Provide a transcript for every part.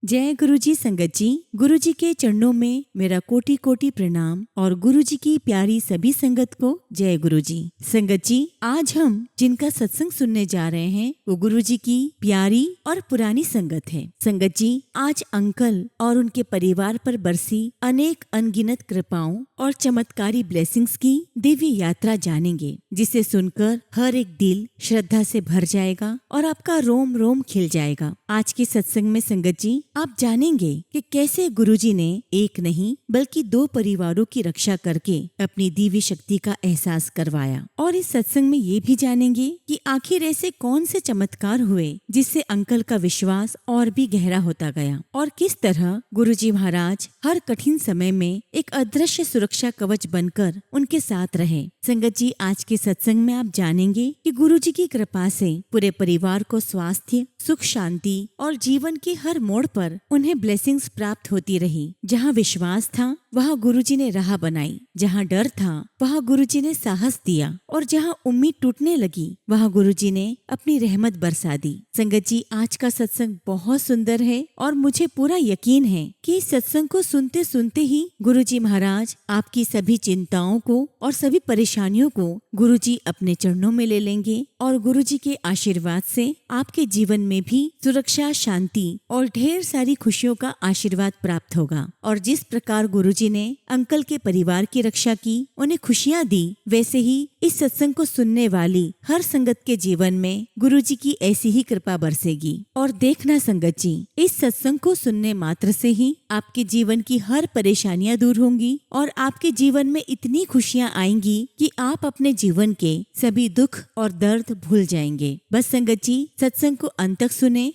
जय गुरु जी संगत जी। गुरु जी के चरणों में मेरा कोटि कोटि प्रणाम और गुरु जी की प्यारी सभी संगत को जय गुरु जी। संगत जी, आज हम जिनका सत्संग सुनने जा रहे हैं वो गुरु जी की प्यारी और पुरानी संगत है। संगत जी, आज अंकल और उनके परिवार पर बरसी अनेक अनगिनत कृपाओं और चमत्कारी ब्लेसिंग्स की दिव्य यात्रा जानेंगे, जिसे सुनकर हर एक दिल श्रद्धा से भर जाएगा और आपका रोम रोम खिल जाएगा। आज के सत्संग में संगत जी आप जानेंगे कि कैसे गुरुजी ने एक नहीं बल्कि 2 परिवारों की रक्षा करके अपनी दिव्य शक्ति का एहसास करवाया। और इस सत्संग में ये भी जानेंगे कि आखिर ऐसे कौन से चमत्कार हुए जिससे अंकल का विश्वास और भी गहरा होता गया और किस तरह गुरुजी महाराज हर कठिन समय में एक अदृश्य सुरक्षा कवच बनकर उनके साथ रहे। संगत जी, आज के सत्संग में आप जानेंगे कि गुरुजी की कृपा से पूरे परिवार को स्वास्थ्य, सुख, शांति और जीवन के हर मोड़ पर उन्हें ब्लेसिंग्स प्राप्त होती रही। जहाँ विश्वास था वहाँ गुरुजी ने राह बनाई, जहाँ डर था वहाँ गुरुजी ने साहस दिया और जहाँ उम्मीद टूटने लगी वहाँ गुरुजी ने अपनी रहमत बरसा दी। संगत जी, आज का सत्संग बहुत सुंदर है और मुझे पूरा यकीन है कि इस सत्संग को सुनते सुनते ही गुरुजी महाराज आपकी सभी चिंताओं को और सभी परेशानियों को गुरुजी अपने चरणों में ले लेंगे और गुरुजी के आशीर्वाद से आपके जीवन में भी सुरक्षा, शांति और ढेर सारी खुशियों का आशीर्वाद प्राप्त होगा। और जिस प्रकार गुरुजी ने अंकल के परिवार की रक्षा की, उन्हें खुशियां दी, वैसे ही इस सत्संग को सुनने वाली हर संगत के जीवन में गुरुजी की ऐसी ही कृपा बरसेगी। और देखना संगत जी, इस सत्संग को सुनने मात्र से ही आपके जीवन की हर परेशानियां दूर होंगी और आपके जीवन में इतनी खुशियां आएंगी कि आप अपने जीवन के सभी दुख और दर्द भूल जाएंगे। बस संगत जी, सत्संग को अंत तक सुने,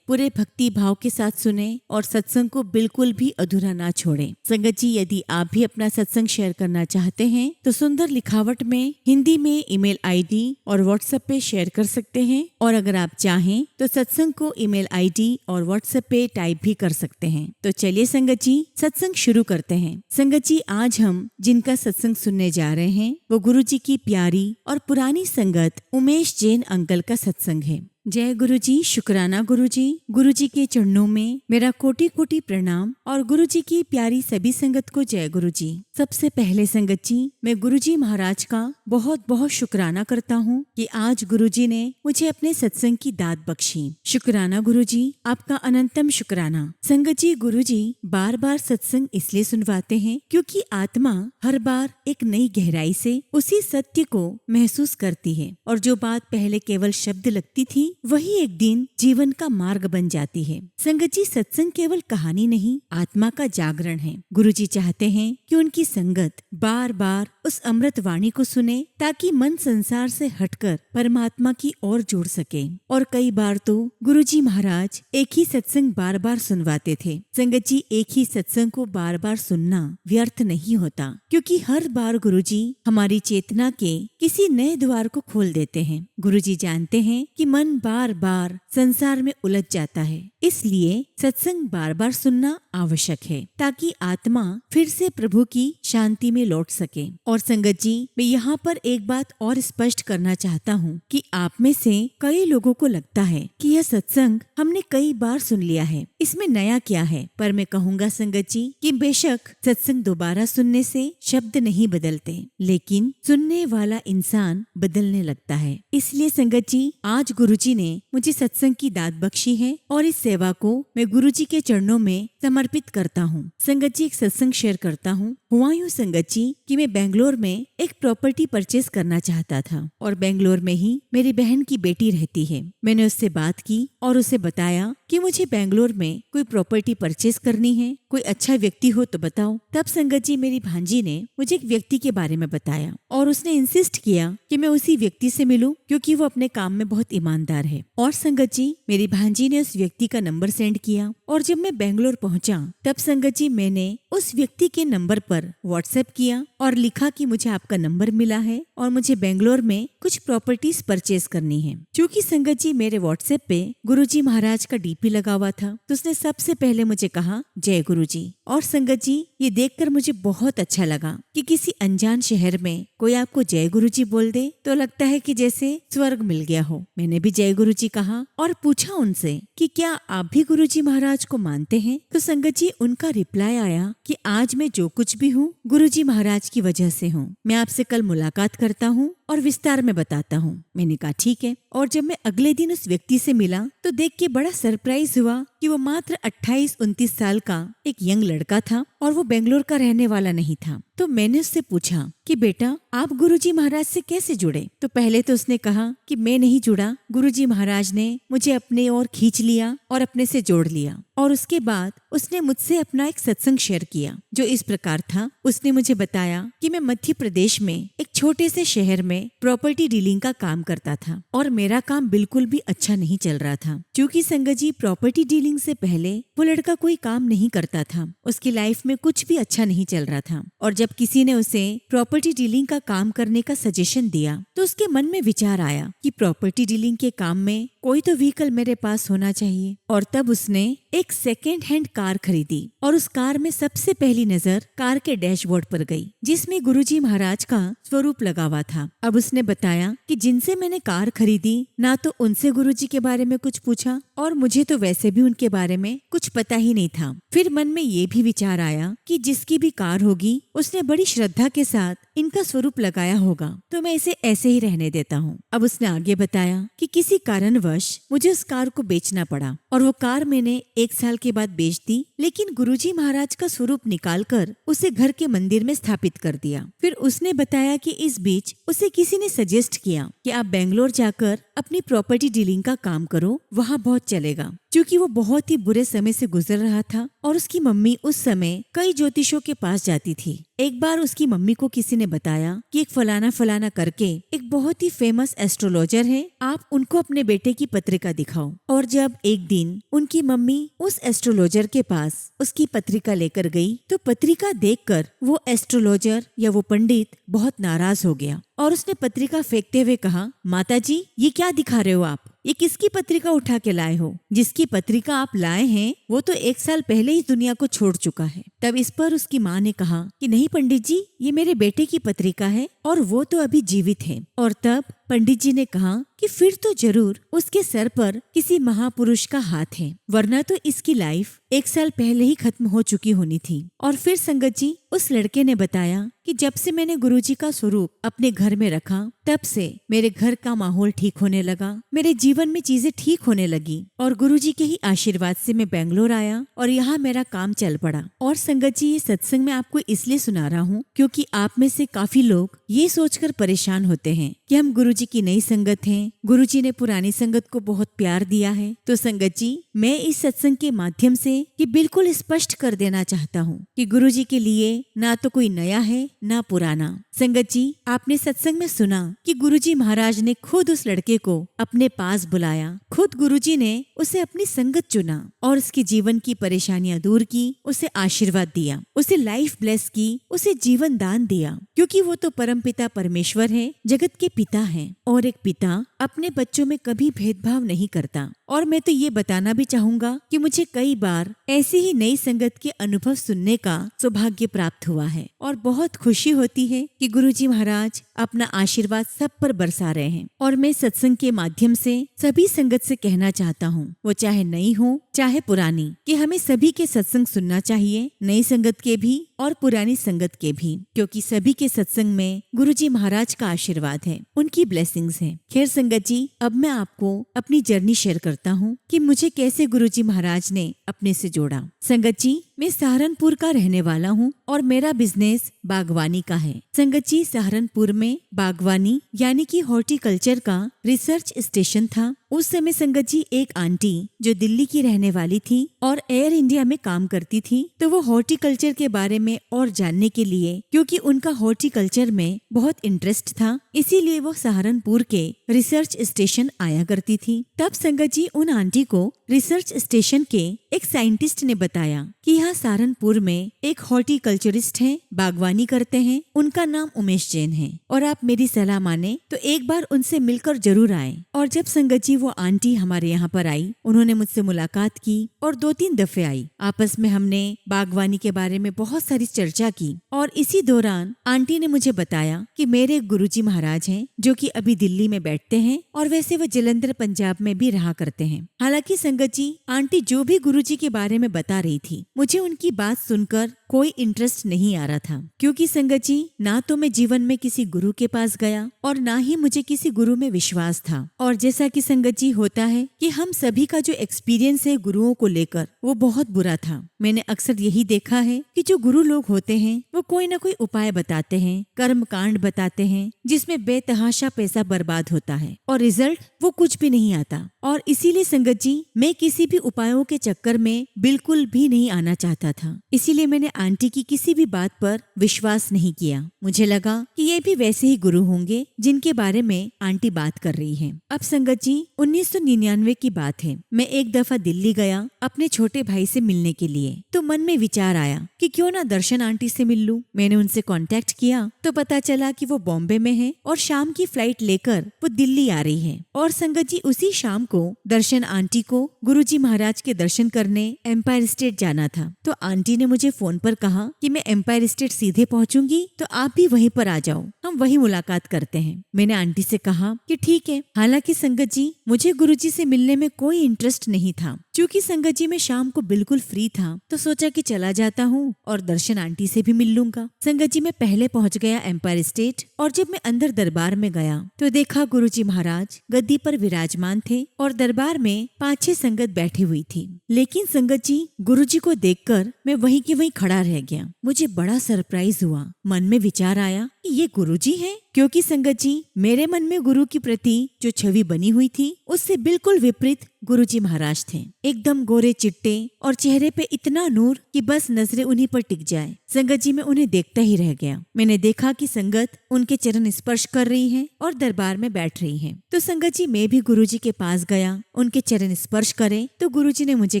पूरे भक्ति भाव के साथ सुने और सत्संग को बिल्कुल भी अधूरा ना छोड़े। संगत जी, यदि आप भी अपना सत्संग शेयर करना चाहते हैं तो सुंदर लिखावट में हिंदी में ईमेल आईडी और व्हाट्सएप पे शेयर कर सकते हैं। और अगर आप चाहें तो सत्संग को ईमेल आईडी और व्हाट्सएप पे टाइप भी कर सकते हैं। तो चलिए संगत जी, सत्संग शुरू करते हैं। संगत जी, आज हम जिनका सत्संग सुनने जा रहे हैं वो गुरु जी की प्यारी और पुरानी संगत उमेश जैन अंकल का सत्संग है। जय गुरु जी, शुक्राना गुरु जी के चरणों में मेरा कोटि कोटि प्रणाम और गुरु जी की प्यारी सभी संगत को जय गुरु जी। सबसे पहले संगत जी, मैं गुरु जी महाराज का बहुत बहुत शुक्राना करता हूँ कि आज गुरु जी ने मुझे अपने सत्संग की दात बख्शी। शुक्राना गुरु जी, आपका अनंतम शुक्राना। संगत जी, गुरु जी बार बार सत्संग इसलिए सुनवाते हैं क्योंकि आत्मा हर बार एक नई गहराई से उसी सत्य को महसूस करती है और जो बात पहले केवल शब्द लगती थी वही एक दिन जीवन का मार्ग बन जाती है। संगत जी, सत्संग केवल कहानी नहीं, आत्मा का जागरण है। गुरुजी चाहते हैं कि उनकी संगत बार बार उस अमृत वाणी को सुने ताकि मन संसार से हटकर परमात्मा की ओर जुड़ सके। और कई बार तो गुरुजी महाराज एक ही सत्संग बार बार सुनवाते थे। संगत जी, एक ही सत्संग को बार बार सुनना व्यर्थ नहीं होता क्योंकि हर बार गुरुजी हमारी चेतना के किसी नए द्वार को खोल देते हैं। गुरुजी जानते हैं कि मन बार बार संसार में उलझ जाता है, इसलिए सत्संग बार बार सुनना आवश्यक है ताकि आत्मा फिर से प्रभु की शांति में लौट सके। और संगत जी, मैं यहाँ पर एक बात और स्पष्ट करना चाहता हूँ कि आप में से कई लोगों को लगता है कि यह सत्संग हमने कई बार सुन लिया है, इसमें नया क्या है। पर मैं कहूँगा संगत जी कि बेशक सत्संग दोबारा सुनने से शब्द नहीं बदलते, लेकिन सुनने वाला इंसान बदलने लगता है। इसलिए संगत जी, आज गुरुजी ने मुझे सत्संग की दात बख्शी है और इस सेवा को मैं गुरुजी के चरणों में समर्पित करता हूँ। संगत जी, एक सत्संग शेयर करता हूँ। हुआ यूं संगत जी कि मैं बेंगलोर में एक प्रॉपर्टी परचेस करना चाहता था और बेंगलोर में ही मेरी बहन की बेटी रहती है। मैंने उससे बात की और उसे बताया कि मुझे बेंगलोर में कोई प्रॉपर्टी परचेस करनी है, कोई अच्छा व्यक्ति हो तो बताओ। तब संगत जी, मेरी भांजी ने मुझे एक व्यक्ति के बारे में बताया और उसने इंसिस्ट किया कि मैं उसी व्यक्ति से मिलूं क्योंकि वो अपने काम में बहुत ईमानदार है। और संगत जी, मेरी भांजी ने उस व्यक्ति का नंबर सेंड किया और जब मैं बेंगलोर पहुंचा तब संगत जी मैंने उस व्यक्ति के नंबर पर व्हाट्सएप किया और लिखा कि मुझे आपका नंबर मिला है और मुझे बेंगलोर में कुछ प्रॉपर्टीज परचेज करनी है। क्योंकि संगत जी मेरे व्हाट्सएप पे गुरुजी महाराज का डीपी लगा हुआ था, तो उसने सबसे पहले मुझे कहा जय गुरुजी। और संगत जी ये देखकर मुझे बहुत अच्छा लगा कि किसी अनजान शहर में कोई आपको जय गुरुजी बोल दे तो लगता है कि जैसे स्वर्ग मिल गया हो। मैंने भी जय गुरुजी कहा और पूछा उनसे कि क्या आप भी गुरुजी महाराज को मानते हैं। तो संगत जी उनका रिप्लाई आया कि आज मैं जो कुछ भी हूँ गुरुजी महाराज की वजह से हूँ। मैं आपसे कल मुलाकात करता हूँ और विस्तार में बताता हूँ। मैंने कहा ठीक है। और जब मैं अगले दिन उस व्यक्ति से मिला तो देख के बड़ा सरप्राइज हुआ कि वो मात्र 28-29 साल का एक यंग लड़का था और वो बेंगलोर का रहने वाला नहीं था। तो मैंने उससे पूछा कि बेटा आप गुरुजी महाराज से कैसे जुड़े। तो पहले तो उसने कहा कि मैं नहीं जुड़ा, गुरुजी महाराज ने मुझे अपने ओर खींच लिया और अपने से जोड़ लिया। और उसके बाद उसने मुझसे अपना एक सत्संग शेयर किया जो इस प्रकार था। उसने मुझे बताया कि मैं मध्य प्रदेश में एक छोटे से शहर में प्रॉपर्टी डीलिंग का काम करता था और मेरा काम बिल्कुल भी अच्छा नहीं चल रहा था। क्योंकि संगत जी प्रॉपर्टी डीलिंग से पहले वो लड़का कोई काम नहीं करता था, उसकी लाइफ में कुछ भी अच्छा नहीं चल रहा था। और जब किसी ने उसे प्रॉपर्टी डीलिंग का काम करने का सजेशन दिया तो उसके मन में विचार आया कि प्रॉपर्टी डीलिंग के काम में कोई तो व्हीकल मेरे पास होना चाहिए। और तब उसने एक सेकेंड हैंड कार खरीदी और उस कार में सबसे पहली नजर कार के डैशबोर्ड पर गई जिसमें गुरुजी महाराज का स्वरूप लगा हुआ था। अब उसने बताया कि जिनसे मैंने कार खरीदी ना तो उनसे गुरुजी के बारे में कुछ पूछा और मुझे तो वैसे भी उनके बारे में कुछ पता ही नहीं था। फिर मन में ये भी विचार आया कि जिसकी भी कार होगी उसने बड़ी श्रद्धा के साथ इनका स्वरूप लगाया होगा, तो मैं इसे ऐसे ही रहने देता हूँ। अब उसने आगे बताया कि किसी कारणवश मुझे उस कार को बेचना पड़ा और वो कार मैंने 1 साल के बाद बेच दी, लेकिन गुरुजी महाराज का स्वरूप निकालकर उसे घर के मंदिर में स्थापित कर दिया। फिर उसने बताया कि इस बीच उसे किसी ने सजेस्ट किया कि आप बेंगलोर जाकर अपनी प्रॉपर्टी डीलिंग का काम करो, वहाँ बहुत चलेगा। क्योंकि वो बहुत ही बुरे समय से गुजर रहा था और उसकी मम्मी उस समय कई ज्योतिषों के पास जाती थी। एक बार उसकी मम्मी को किसी ने बताया कि एक फलाना फलाना करके एक बहुत ही फेमस एस्ट्रोलॉजर है, आप उनको अपने बेटे की पत्रिका दिखाओ। और जब एक दिन उनकी मम्मी उस एस्ट्रोलॉजर के पास उसकी पत्रिका लेकर गई तो पत्रिका देखकर वो एस्ट्रोलॉजर या वो पंडित बहुत नाराज हो गया और उसने पत्रिका फेंकते हुए कहा, माताजी ये क्या दिखा रहे हो आप, ये किसकी पत्रिका उठा के लाए हो? जिसकी पत्रिका आप लाए हैं वो तो 1 साल पहले ही दुनिया को छोड़ चुका है। तब इस पर उसकी माँ ने कहा कि नहीं पंडित जी, ये मेरे बेटे की पत्रिका है और वो तो अभी जीवित है। और तब पंडित जी ने कहा कि फिर तो जरूर उसके सर पर किसी महापुरुष का हाथ है, वरना तो इसकी लाइफ 1 साल पहले ही खत्म हो चुकी होनी थी। और फिर संगत जी उस लड़के ने बताया कि जब से मैंने गुरुजी का स्वरूप अपने घर में रखा तब से मेरे घर का माहौल ठीक होने लगा, मेरे जीवन में चीजें ठीक होने लगी और गुरुजी के ही आशीर्वाद से मैं बेंगलोर आया और यहाँ मेरा काम चल पड़ा। और संगत जी ये सत्संग मैं आपको इसलिए सुना रहा हूँ क्योंकि आप में से काफी लोग ये सोचकर परेशान होते हैं कि हम गुरुजी की नई संगत हैं, गुरुजी ने पुरानी संगत को बहुत प्यार दिया है। तो संगत जी मैं इस सत्संग के माध्यम से ये बिल्कुल स्पष्ट कर देना चाहता हूँ कि गुरुजी के लिए ना तो कोई नया है ना पुराना। संगत जी आपने सत्संग में सुना कि गुरुजी महाराज ने खुद उस लड़के को अपने पास बुलाया, खुद गुरुजी ने उसे अपनी संगत चुना और उसके जीवन की परेशानियां दूर की, उसे आशीर्वाद दिया, उसे लाइफ ब्लेस की, उसे जीवन दान दिया। क्योंकि वो तो परमपिता परमेश्वर है, जगत के पिता हैं और एक पिता अपने बच्चों में कभी भेदभाव नहीं करता। और मैं तो ये बताना भी चाहूंगा कि मुझे कई बार ऐसी ही नई संगत के अनुभव सुनने का सौभाग्य प्राप्त हुआ है और बहुत खुशी होती है कि गुरुजी महाराज अपना आशीर्वाद सब पर बरसा रहे हैं। और मैं सत्संग के माध्यम से सभी संगत से कहना चाहता हूँ, वो चाहे नई हो चाहे पुरानी, कि हमें सभी के सत्संग सुनना चाहिए, नई संगत के भी और पुरानी संगत के भी, क्योंकि सभी के सत्संग में गुरुजी महाराज का आशीर्वाद है, उनकी ब्लेसिंग्स हैं। खैर संगत जी अब मैं आपको अपनी जर्नी शेयर करता हूँ कि मुझे कैसे गुरुजी महाराज ने अपने से जोड़ा। संगत जी मैं सहारनपुर का रहने वाला हूँ और मेरा बिजनेस बागवानी का है। संगत जी सहारनपुर में बागवानी यानी कि हॉर्टिकल्चर का रिसर्च स्टेशन था। उस समय संगत जी एक आंटी जो दिल्ली की रहने वाली थी और एयर इंडिया में काम करती थी, तो वो हॉर्टिकल्चर के बारे में और जानने के लिए, क्योंकि उनका हॉर्टिकल्चर में बहुत इंटरेस्ट था, इसीलिए वो सहारनपुर के रिसर्च स्टेशन आया करती थी। तब संगत जी उन आंटी को रिसर्च स्टेशन के एक साइंटिस्ट ने बताया कि यहाँ सहारनपुर में एक हॉर्टिकल्चरिस्ट हैं, बागवानी करते हैं, उनका नाम उमेश जैन है और आप मेरी सलाह माने तो एक बार उनसे मिलकर जरूर आए। और जब संगत जी वो आंटी हमारे यहाँ पर आई, उन्होंने मुझसे मुलाकात की और 2-3 दफे आई। आपस में हमने बागवानी के बारे में बहुत सारी चर्चा की और इसी दौरान आंटी ने मुझे बताया कि मेरे गुरुजी महाराज हैं जो कि अभी दिल्ली में बैठते हैं और वैसे वो जलंधर पंजाब में भी रहा करते हैं। हालांकि संगत जी आंटी जो भी गुरुजी के बारे में बता रही थी, मुझे उनकी बात सुनकर कोई इंटरेस्ट नहीं आ रहा था, क्योंकि संगत जी ना तो मैं जीवन में किसी गुरु के पास गया और ना ही मुझे किसी गुरु में विश्वास था। और जैसा कि संगत जी होता है कि हम सभी का जो एक्सपीरियंस है गुरुओं को लेकर वो बहुत बुरा था। मैंने अक्सर यही देखा है कि जो गुरु लोग होते हैं वो कोई ना कोई उपाय बताते हैं, कर्म कांड बताते हैं जिसमें बेतहाशा पैसा बर्बाद होता है और रिजल्ट वो कुछ भी नहीं आता। और इसीलिए संगत जी मैं किसी भी उपायों के चक्कर में बिल्कुल भी नहीं आना चाहता था। इसीलिए मैंने आंटी की किसी भी बात पर विश्वास नहीं किया। मुझे लगा कि ये भी वैसे ही गुरु होंगे जिनके बारे में आंटी बात कर रही है। अब संगत जी 1999 की बात है। मैं एक दफा दिल्ली गया अपने छोटे भाई से मिलने के लिए, तो मन में विचार आया कि क्यों ना दर्शन आंटी से मिल लूं। मैंने उनसे कांटेक्ट किया तो पता चला कि वो बॉम्बे में है और शाम की फ्लाइट लेकर वो दिल्ली आ रही है। और संगत जी उसी शाम को दर्शन आंटी को गुरुजी महाराज के दर्शन करने एम्पायर स्टेट जाना था। तो आंटी ने मुझे फोन पर कहा कि मैं एम्पायर स्टेट सीधे पहुंचूंगी तो आप भी वहीं पर आ जाओ, हम वहीं मुलाकात करते हैं। मैंने आंटी से कहा कि ठीक है। हालांकि संगत जी मुझे गुरुजी से मिलने में कोई इंटरेस्ट नहीं था, क्योंकि संगत जी मैं शाम को बिल्कुल फ्री था, तो सोचा कि चला जाता हूँ और दर्शन आंटी से भी मिल लूंगा। संगत जी मैं पहले पहुँच गया एम्पायर स्टेट और जब मैं अंदर दरबार में गया तो देखा गुरुजी महाराज गद्दी पर विराजमान थे और दरबार में 5-6 संगत बैठी हुई थी। लेकिन संगत जी गुरुजी को देखकर मैं वहीं की वहीं खड़ा रह गया। मुझे बड़ा सरप्राइज हुआ। मन में विचार आया कि ये गुरुजी हैं, क्योंकि संगत जी मेरे मन में गुरु की प्रति जो छवि बनी हुई थी उससे बिल्कुल विपरीत गुरुजी महाराज थे। एकदम गोरे चिट्टे और चेहरे पे इतना नूर कि बस नजरें उन्हीं पर टिक जाए। संगत जी मैं उन्हें देखता ही रह गया। मैंने देखा कि संगत उनके चरण स्पर्श कर रही है और दरबार में बैठ रही है। तो संगत जी मैं भी गुरुजी के पास गया, उनके चरण स्पर्श करे तो गुरुजी ने मुझे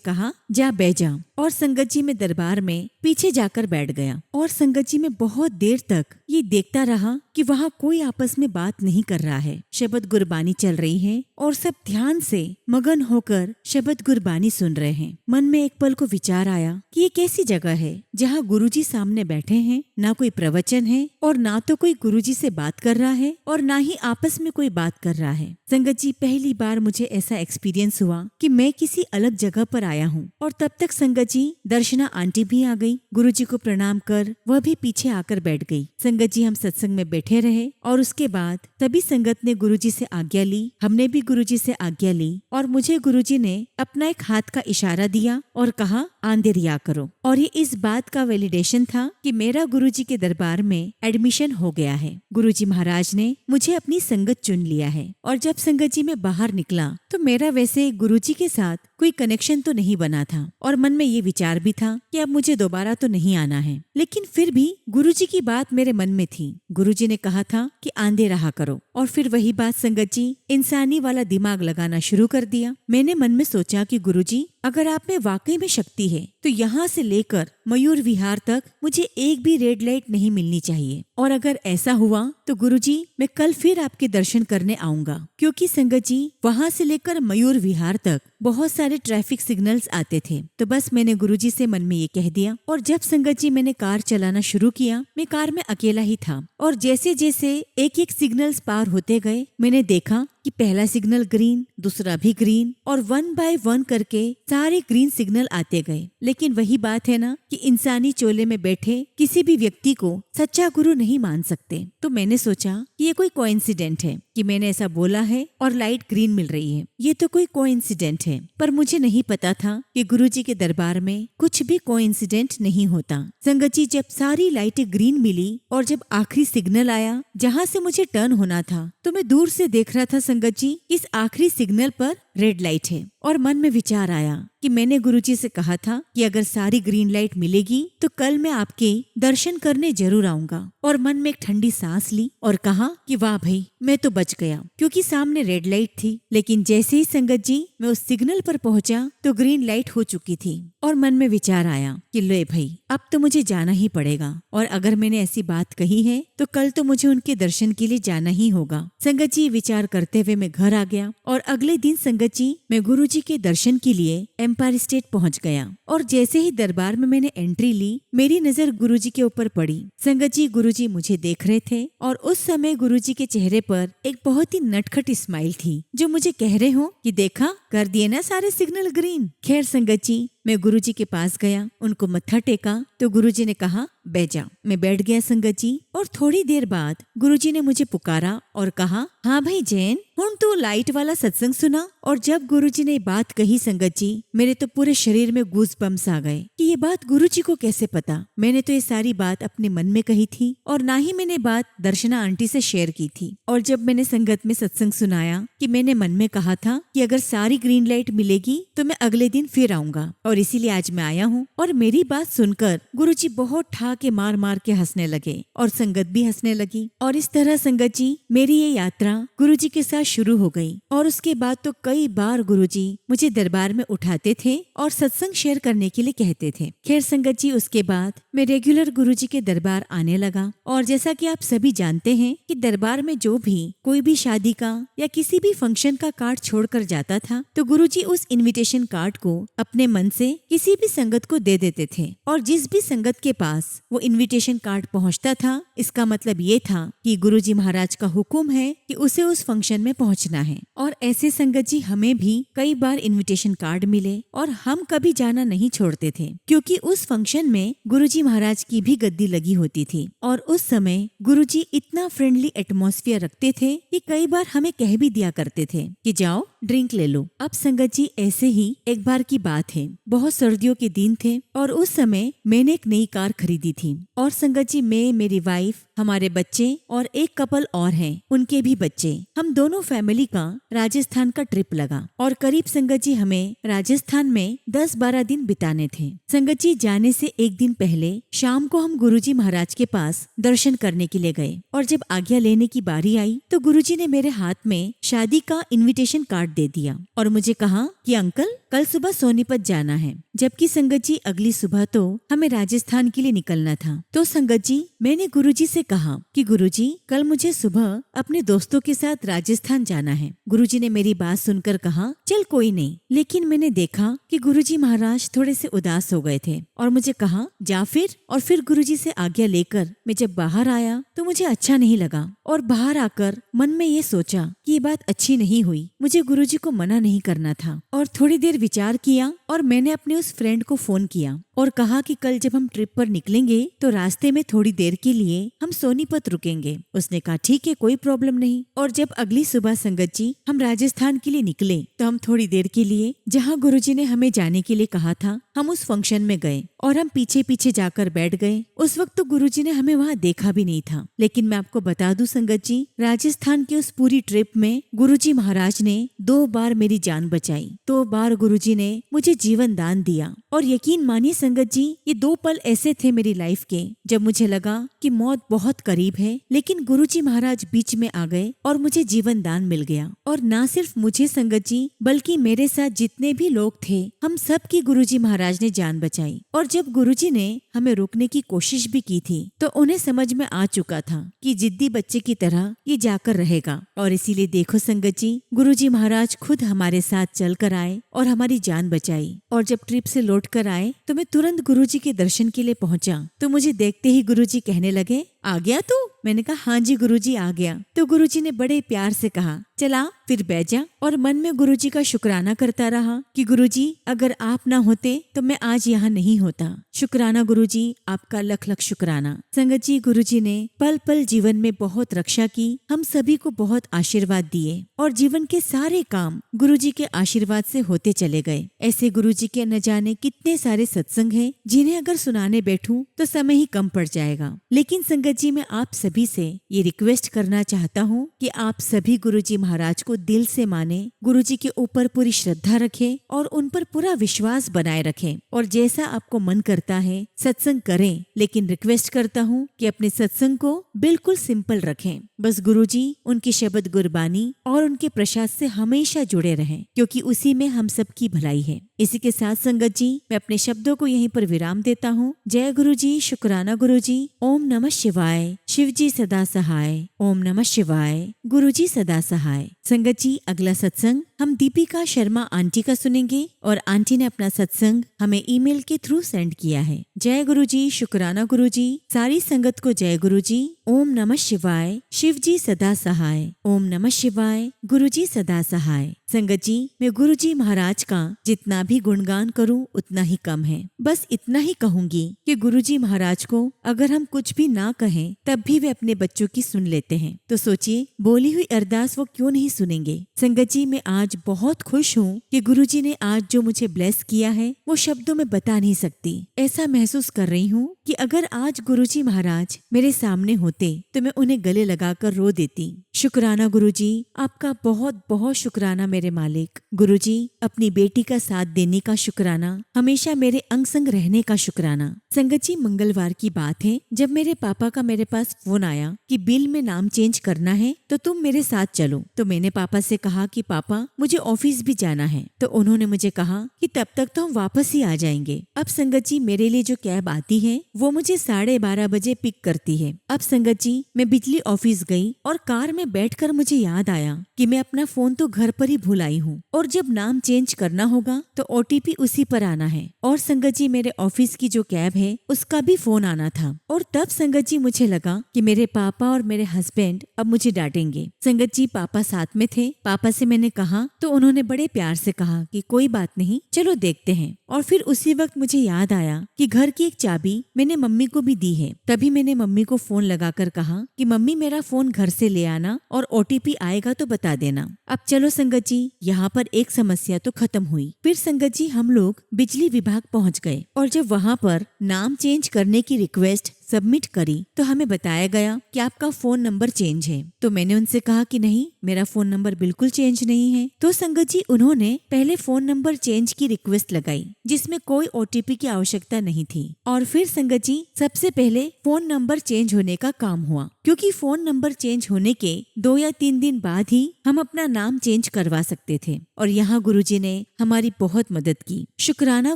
कहा जा बैठ जा। और संगत जी मैं दरबार में पीछे जाकर बैठ गया और संगत जी मैं बहुत देर तक ये देखता रहा कि वहाँ कोई आपस में बात नहीं कर रहा है। शब्द गुरबानी चल रही है और सब ध्यान से मगन होकर शब्द गुरबानी सुन रहे हैं। मन में एक पल को विचार आया कि ये कैसी जगह है जहाँ गुरुजी सामने बैठे हैं, ना कोई प्रवचन है और ना तो कोई गुरुजी से बात कर रहा है और ना ही आपस में कोई बात कर रहा है। संगत जी पहली बार मुझे ऐसा एक्सपीरियंस हुआ कि मैं किसी अलग जगह पर आया हूँ। और तब तक संगत जी दर्शना आंटी भी आ गई। गुरुजी को प्रणाम कर वह भी पीछे आकर बैठ गई। संगत जी हम सत्संग में बैठे रहे और उसके बाद तभी संगत ने गुरुजी से आज्ञा ली, हमने भी गुरुजी से आज्ञा ली और मुझे गुरुजी ने अपना एक हाथ का इशारा दिया और कहा आंधे रिया करो। और ये इस बात का वैलिडेशन था कि मेरा गुरुजी के दरबार में एडमिशन हो गया है। गुरुजी महाराज ने मुझे अपनी संगत चुन लिया है। और जब संगत जी में बाहर निकला तो मेरा वैसे गुरुजी के साथ कोई कनेक्शन तो नहीं बना था और मन में ये विचार भी था कि अब मुझे दोबारा तो नहीं आना है। लेकिन फिर भी गुरुजी की बात मेरे मन में थी। गुरुजी ने कहा था कि आंधे रहा करो और फिर वही बात संगत जी इंसानी वाला दिमाग लगाना शुरू कर दिया। मैंने मन में सोचा कि गुरुजी अगर आप में वाकई में शक्ति है तो यहाँ से लेकर मयूर विहार तक मुझे एक भी रेड लाइट नहीं मिलनी चाहिए। और अगर ऐसा हुआ तो गुरुजी मैं कल फिर आपके दर्शन करने आऊंगा, क्योंकि संगत जी वहाँ से लेकर मयूर विहार तक बहुत सारे ट्रैफिक सिग्नल्स आते थे। तो बस मैंने गुरुजी से मन में ये कह दिया। और जब संगत जी मैंने कार चलाना शुरू किया, मैं कार में अकेला ही था और जैसे जैसे एक एक सिग्नल्स पार होते गए मैंने देखा कि पहला सिग्नल ग्रीन, दूसरा भी ग्रीन और 1 बाय 1 करके सारे ग्रीन सिग्नल आते गए। लेकिन वही बात है ना कि इंसानी चोले में बैठे किसी भी व्यक्ति को सच्चा गुरु नहीं मान सकते। तो मैंने सोचा कि ये कोई कोइंसिडेंट है कि मैंने ऐसा बोला है और लाइट ग्रीन मिल रही है, ये तो कोई कोइंसिडेंट है। पर मुझे नहीं पता था कि गुरुजी के दरबार में कुछ भी कोइंसिडेंट नहीं होता। संगत जी जब सारी लाइटें ग्रीन मिली और जब आखिरी सिग्नल आया जहाँ से मुझे टर्न होना था तो मैं दूर से देख रहा था संगत जी इस आखिरी सिग्नल पर रेड लाइट है। और मन में विचार आया कि मैंने गुरुजी से कहा था कि अगर सारी ग्रीन लाइट मिलेगी तो कल मैं आपके दर्शन करने जरूर आऊंगा। और मन में एक ठंडी सांस ली और कहा कि वाह भाई, मैं तो बच गया, क्योंकि सामने रेड लाइट थी। लेकिन जैसे ही संगत जी मैं उस सिग्नल पर पहुंचा तो ग्रीन लाइट हो चुकी थी। और मन में विचार आया कि ले भाई, अब तो मुझे जाना ही पड़ेगा, और अगर मैंने ऐसी बात कही है तो कल तो मुझे उनके दर्शन के लिए जाना ही होगा। संगत जी विचार करते हुए मैं घर आ गया और अगले दिन संगत जी मैं गुरुजी के दर्शन के लिए एम्पायर स्टेट पहुंच गया। और जैसे ही दरबार में मैंने एंट्री ली, मेरी नजर गुरुजी के ऊपर पड़ी। संगत जी गुरुजी मुझे देख रहे थे और उस समय गुरुजी के चेहरे पर एक बहुत ही नटखट स्माइल थी, जो मुझे कह रहे हो कि देखा, कर दिए ना सारे सिग्नल ग्रीन। खैर संगत जी, मैं गुरुजी के पास गया, उनको मत्था टेका तो गुरुजी ने कहा बैठ जा। मैं बैठ गया संगत जी। और थोड़ी देर बाद गुरुजी ने मुझे पुकारा और कहा, हाँ भाई जैन, हुण तू लाइट वाला सत्संग सुना। और जब गुरुजी ने बात कही संगत जी, मेरे तो पूरे शरीर में गूज़बम्स आ गए कि ये बात गुरुजी को कैसे पता। मैंने तो ये सारी बात अपने मन में कही थी और ना ही मैंने बात दर्शना आंटी से शेयर की थी। और जब मैंने संगत में सत्संग सुनाया कि मैंने मन में कहा था कि अगर सारी ग्रीन लाइट मिलेगी तो मैं अगले दिन फिर आऊंगा, और इसीलिए आज मैं आया हूँ। और मेरी बात सुनकर गुरुजी बहुत ठाके मार मार के हंसने लगे और संगत भी हंसने लगी। और इस तरह संगत जी मेरी ये यात्रा गुरुजी के साथ शुरू हो गई। और उसके बाद तो कई बार गुरुजी मुझे दरबार में उठाते थे और सत्संग शेयर करने के लिए कहते थे। खैर संगत जी, उसके बाद मैं रेगुलर गुरुजी के दरबार आने लगा। और जैसा कि आप सभी जानते हैं कि दरबार में जो भी कोई भी शादी का या किसी भी फंक्शन का कार्ड छोड़कर जाता था तो गुरुजी उस इनविटेशन कार्ड को अपने मन से किसी भी संगत को दे देते थे। और जिस भी संगत के पास वो इनविटेशन कार्ड पहुंचता था, इसका मतलब ये था कि गुरुजी महाराज का हुक्म है कि उसे उस फंक्शन में पहुंचना है। और ऐसे संगत जी हमें भी कई बार इनविटेशन कार्ड मिले और हम कभी जाना नहीं छोड़ते थे, क्योंकि उस फंक्शन में गुरुजी महाराज की भी गद्दी लगी होती थी। और उस समय गुरुजी इतना फ्रेंडली एटमॉस्फेयर रखते थे कि कई बार हमें कह भी दिया करते थे कि जाओ ड्रिंक ले लो। अब संगत जी ऐसे ही एक बार की बात है, बहुत सर्दियों के दिन थे और उस समय मैंने एक नई कार खरीदी थी। और संगत जी मैं, मेरी वाइफ, हमारे बच्चे और एक कपल और हैं, उनके भी बच्चे, हम दोनों फैमिली का राजस्थान का ट्रिप लगा। और करीब संगत जी हमें राजस्थान में 10-12 दिन बिताने थे। संगत जी जाने से एक दिन पहले शाम को हम गुरुजी महाराज के पास दर्शन करने के लिए गए। और जब आज्ञा लेने की बारी आई तो गुरुजी ने मेरे हाथ में शादी का इनविटेशन कार्ड दे दिया और मुझे कहा कि अंकल कल सुबह सोनीपत जाना है। जबकि संगत जी अगली सुबह तो हमें राजस्थान के लिए निकलना था। तो संगत जी मैंने गुरुजी से कहा कि गुरुजी कल मुझे सुबह अपने दोस्तों के साथ राजस्थान जाना है। गुरुजी ने मेरी बात सुनकर कहा चल कोई नहीं। लेकिन मैंने देखा कि गुरुजी महाराज थोड़े से उदास हो गए थे और मुझे कहा जा फिर। और फिर गुरुजी से आज्ञा लेकर मैं जब बाहर आया तो मुझे अच्छा नहीं लगा और बाहर आकर मन में ये सोचा कि ये बात अच्छी नहीं हुई, मुझे गुरुजी को मना नहीं करना था। और थोड़ी देर विचार किया और मैंने अपने उस फ्रेंड को फोन किया और कहा कि कल जब हम ट्रिप पर निकलेंगे तो रास्ते में थोड़ी देर के लिए हम सोनीपत रुकेंगे। उसने कहा ठीक है, कोई प्रॉब्लम नहीं। और जब अगली सुबह संगत जी हम राजस्थान के लिए निकले तो हम थोड़ी देर के लिए जहाँ गुरुजी ने हमें जाने के लिए कहा था हम उस फंक्शन में गए और हम पीछे पीछे जाकर बैठ गए। उस वक्त तो गुरुजी ने हमें वहाँ देखा भी नहीं था। लेकिन मैं आपको बता दूं संगत जी, राजस्थान की उस पूरी ट्रिप में गुरुजी महाराज ने 2 बार मेरी जान बचाई, 2 बार गुरुजी ने मुझे जीवन दान दिया। और यकीन मानिए संगत जी, ये 2 पल ऐसे थे मेरी लाइफ के जब मुझे लगा कि मौत बहुत करीब है, लेकिन गुरुजी महाराज बीच में आ गए और मुझे जीवन दान मिल गया। और ना सिर्फ मुझे संगत जी, बल्कि मेरे साथ जितने भी लोग थे हम सब की गुरुजी महाराज ने जान बचाई। और जब गुरुजी ने हमें रोकने की कोशिश भी की थी तो उन्हें समझ में आ चुका था कि जिद्दी बच्चे की तरह ये जाकर रहेगा। और इसीलिए देखो संगत जी, गुरुजी महाराज खुद हमारे साथ चल कर आए और हमारी जान बचाई। और जब ट्रिप से लौट कर आए तो मैं तुरंत गुरुजी के दर्शन के लिए पहुंचा तो मुझे देखते ही गुरुजी कहने लगे आ गया तू? मैंने कहा हाँ जी गुरुजी आ गया। तो गुरुजी ने बड़े प्यार से कहा चला फिर बैठ जा। और मन में गुरुजी का शुक्राना करता रहा कि गुरुजी अगर आप ना होते तो मैं आज यहाँ नहीं होता। शुक्राना गुरुजी, आपका लख लख शुक्राना। संगत जी गुरुजी ने पल पल जीवन में बहुत रक्षा की, हम सभी को बहुत आशीर्वाद दिए और जीवन के सारे काम गुरुजी के आशीर्वाद से होते चले गए। ऐसे गुरुजी के न जाने कितने सारे सत्संग हैं जिन्हें अगर सुनाने बैठूं तो समय ही कम पड़ जाएगा। लेकिन संगत जी मैं आप सभी से ये रिक्वेस्ट करना चाहता हूँ कि आप सभी गुरुजी महाराज को को दिल से माने, गुरुजी के ऊपर पूरी श्रद्धा रखें और उन पर पूरा विश्वास बनाए रखें। और जैसा आपको मन करता है सत्संग करें, लेकिन रिक्वेस्ट करता हूँ कि अपने सत्संग को बिल्कुल सिंपल रखें। बस गुरुजी, उनकी शब्द गुरबानी और उनके प्रसाद से हमेशा जुड़े रहें, क्योंकि उसी में हम सबकी भलाई है। इसी के साथ संगत जी, मैं अपने शब्दों को यहीं पर विराम देता हूँ। जय गुरु जी, शुक्राना गुरु जी। ओम नमः शिवाय। शिव जी सदा सहाय। ओम नमः शिवाय। गुरु जी सदा सहाय। संगत जी, अगला सत्संग हम दीपिका शर्मा आंटी का सुनेंगे और आंटी ने अपना सत्संग हमें ईमेल के थ्रू सेंड किया है। जय गुरु जी, शुक्राना गुरु जी। सारी संगत को जय गुरु जी। ओम नमः शिवाय। शिव जी सदा सहाय। ओम नमः शिवाय। गुरु जी सदा सहाय। संगत जी, मैं गुरु जी महाराज का जितना भी गुणगान करूं उतना ही कम है। बस इतना ही कहूंगी कि गुरु जी महाराज को अगर हम कुछ भी ना कहें तब भी वे अपने बच्चों की सुन लेते हैं। तो सोचिए, बोली हुई अरदास वो क्यों नहीं सुनेंगे। संगत जी, मैं आज बहुत खुश हूँ कि गुरु जी ने आज जो मुझे ब्लेस किया है वो शब्दों में बता नहीं सकती। ऐसा महसूस कर रही हूँ कि अगर आज गुरु जी महाराज मेरे सामने होते तो मैं उन्हें गले लगाकर रो देती। शुक्राना गुरु जी, आपका बहुत बहुत शुक्राना मेरे मालिक। गुरु जी, अपनी बेटी का साथ देने का शुक्राना, हमेशा मेरे अंग संग रहने का शुक्राना। संगत जी, मंगलवार की बात है जब मेरे पापा का मेरे पास फोन आया कि बिल में नाम चेंज करना है तो तुम मेरे साथ चलो। तो मैंने पापा से कहा कि पापा, मुझे ऑफिस भी जाना है। तो उन्होंने मुझे कहा कि तब तक तो हम वापस ही आ जाएंगे। अब संगत जी, मेरे लिए जो कैब आती है वो मुझे 12:30 बजे पिक करती है। अब संगत जी, मैं बिजली ऑफिस गई और कार में बैठकर मुझे याद आया कि मैं अपना फोन तो घर पर ही भूल आई हूँ और जब नाम चेंज करना होगा तो OTP उसी पर आना है। और संगत जी, मेरे ऑफिस की जो कैब है उसका भी फोन आना था। और तब संगत जी मुझे लगा कि मेरे पापा और मेरे हस्बैंड अब मुझे डांटेंगे। संगत जी, पापा साथ में थे। पापा से मैंने कहा तो उन्होंने बड़े प्यार से कहा कि कोई बात नहीं, चलो देखते हैं। और फिर उसी वक्त मुझे याद आया कि घर की एक चाबी मैंने मम्मी को भी दी है। तभी मैंने मम्मी को फोन लगाकर कहा कि मम्मी, मेरा फोन घर से ले आना और OTP आएगा तो बता देना। अब चलो संगत जी, यहाँ पर एक समस्या तो खत्म हुई। फिर संगत जी, हम लोग बिजली विभाग पहुँच गए और जब वहाँ पर नाम चेंज करने की रिक्वेस्ट सबमिट करी तो हमें बताया गया कि आपका फोन नंबर चेंज है। तो मैंने उनसे कहा कि नहीं, मेरा फोन नंबर बिल्कुल चेंज नहीं है। तो संगत जी, उन्होंने पहले फोन नंबर चेंज की रिक्वेस्ट लगाई जिसमें कोई OTP की आवश्यकता नहीं थी। और फिर संगत जी, सबसे पहले फोन नंबर चेंज होने का काम हुआ, क्योंकि फोन नंबर चेंज होने के 2 या 3 दिन बाद ही हम अपना नाम चेंज करवा सकते थे। और यहाँ गुरुजी ने हमारी बहुत मदद की। शुक्राना